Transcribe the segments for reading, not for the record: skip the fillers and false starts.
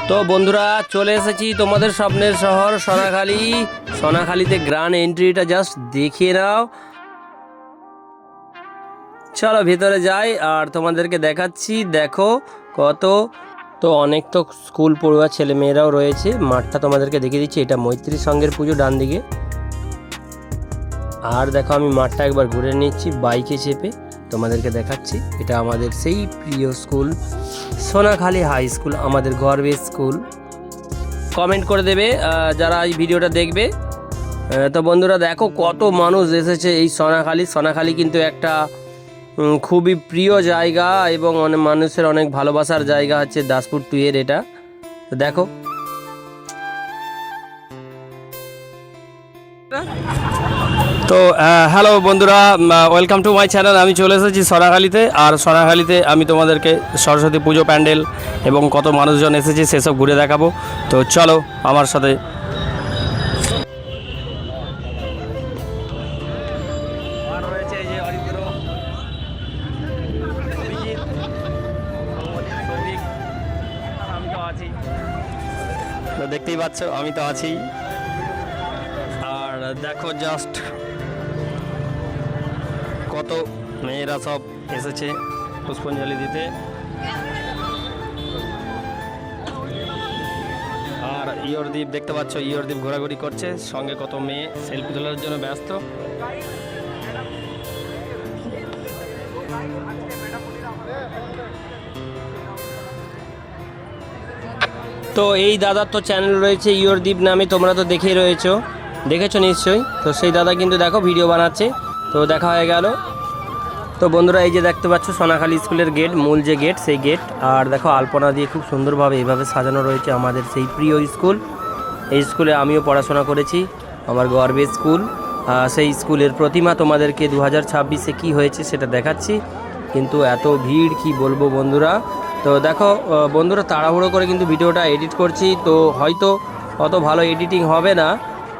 তো বন্ধুরা চলে এসেছি তোমাদের স্বপ্নের শহর সোনাখালী। সোনাখালীতে গ্র্যান্ড এন্ট্রিটা জাস্ট দেখে নাও। চলো ভেতরে যাই আর তোমাদেরকে দেখাচ্ছি। দেখো কত তো অনেক তো স্কুল পড়ুয়া ছেলে মেয়েরাও রয়েছে। মাঠটা তোমাদেরকে দেখিয়ে দিচ্ছি। এটা মৈত্রী সংঘের পুজো ডান দিকে। আর দেখো আমি মাঠটা একবার ঘুরে নিচ্ছি বাইকে চেপে তোমাদেরকে দেখাচ্ছি। এটা আমাদের সেই প্রিয় স্কুল সোনাখালী হাই স্কুল, আমাদের গর্বের স্কুল। কমেন্ট করে দেবে যারা এই ভিডিওটা দেখবে। তো বন্ধুরা দেখো কত মানুষ এসেছে এই সোনাখালী। সোনাখালী কিন্তু একটা খুবই প্রিয় জায়গা এবং অনেক মানুষের অনেক ভালোবাসার জায়গা হচ্ছে দাসপুর 2 এর এটা। তো দেখো তো হ্যালো বন্ধুরা, ওয়েলকাম টু মাই চ্যানেল। আমি চলে এসেছি সোনাখালীতে। আর সোনাখালীতে আমি তোমাদেরকে সরস্বতী পুজো প্যান্ডেল এবং কত মানুষজন এসেছে সেসব ঘুরে দেখাবো। তো চলো আমার সাথে। তো দেখতেই পাচ্ছ আমি তো আছি। আর দেখো জাস্ট কত মেয়েরা সব এসেছে পুষ্পাঞ্জলি দিতে। আর ইয়রদীপ দেখতে পাচ্ছ, ইয়রদীপ ঘোরাঘুরি করছে, সঙ্গে কত মেয়ে সেলফি তোলার জন্য ব্যস্ত। তো এই দাদার তো চ্যানেল রয়েছে ইয়রদীপ নামে, তোমরা তো দেখেছো নিশ্চয়ই। তো সেই দাদা কিন্তু দেখো ভিডিও বানাচ্ছে। তো দেখা হয়ে গেল। তো বন্ধুরা এই যে দেখতে পাচ্ছ সোনাখালী স্কুলের গেট, মূল যে গেট সেই গেট। আর দেখো আলপনা দিয়ে খুব সুন্দরভাবে এইভাবে সাজানো রয়েছে আমাদের সেই প্রিয় স্কুল। এই স্কুলে আমিও পড়াশোনা করেছি, আমার গর্বের স্কুল। সেই স্কুলের প্রতিমা তোমাদেরকে 2026-এ কী হয়েছে সেটা দেখাচ্ছি। কিন্তু এত ভিড় কি বলবো বন্ধুরা। তো দেখো বন্ধুরা তাড়াহুড়ো করে কিন্তু ভিডিওটা এডিট করছি, তো হয়তো অত ভালো এডিটিং হবে না।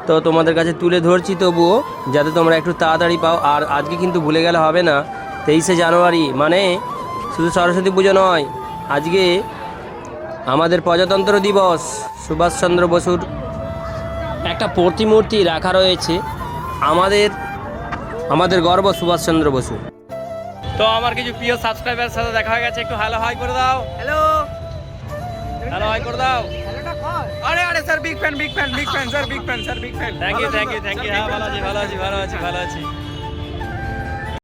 তো তোমাদের কাছে তুলে ধরছি তবুও, যাতে তোমরা একটু তাড়াতাড়ি পাও। আর আজকে কিন্তু ভুলে গেলে হবে না, 23শে জানুয়ারি মানে শুধু সরস্বতী পুজো নয়, আজকে আমাদের প্রজাতন্ত্র দিবস। সুভাষচন্দ্র বসুর একটা প্রতিমূর্তি রাখা রয়েছে। আমাদের গর্ব সুভাষচন্দ্র বসু। তো আমার কিছু প্রিয় সাবস্ক্রাইবারের সাথে দেখা হয়ে গেছে। একটু হ্যালো হাই করে দাও। হ্যালো হাই করে দাও। আরে sir big fan sir, big fan. Thank you. হ্যাঁ ভালো আছি।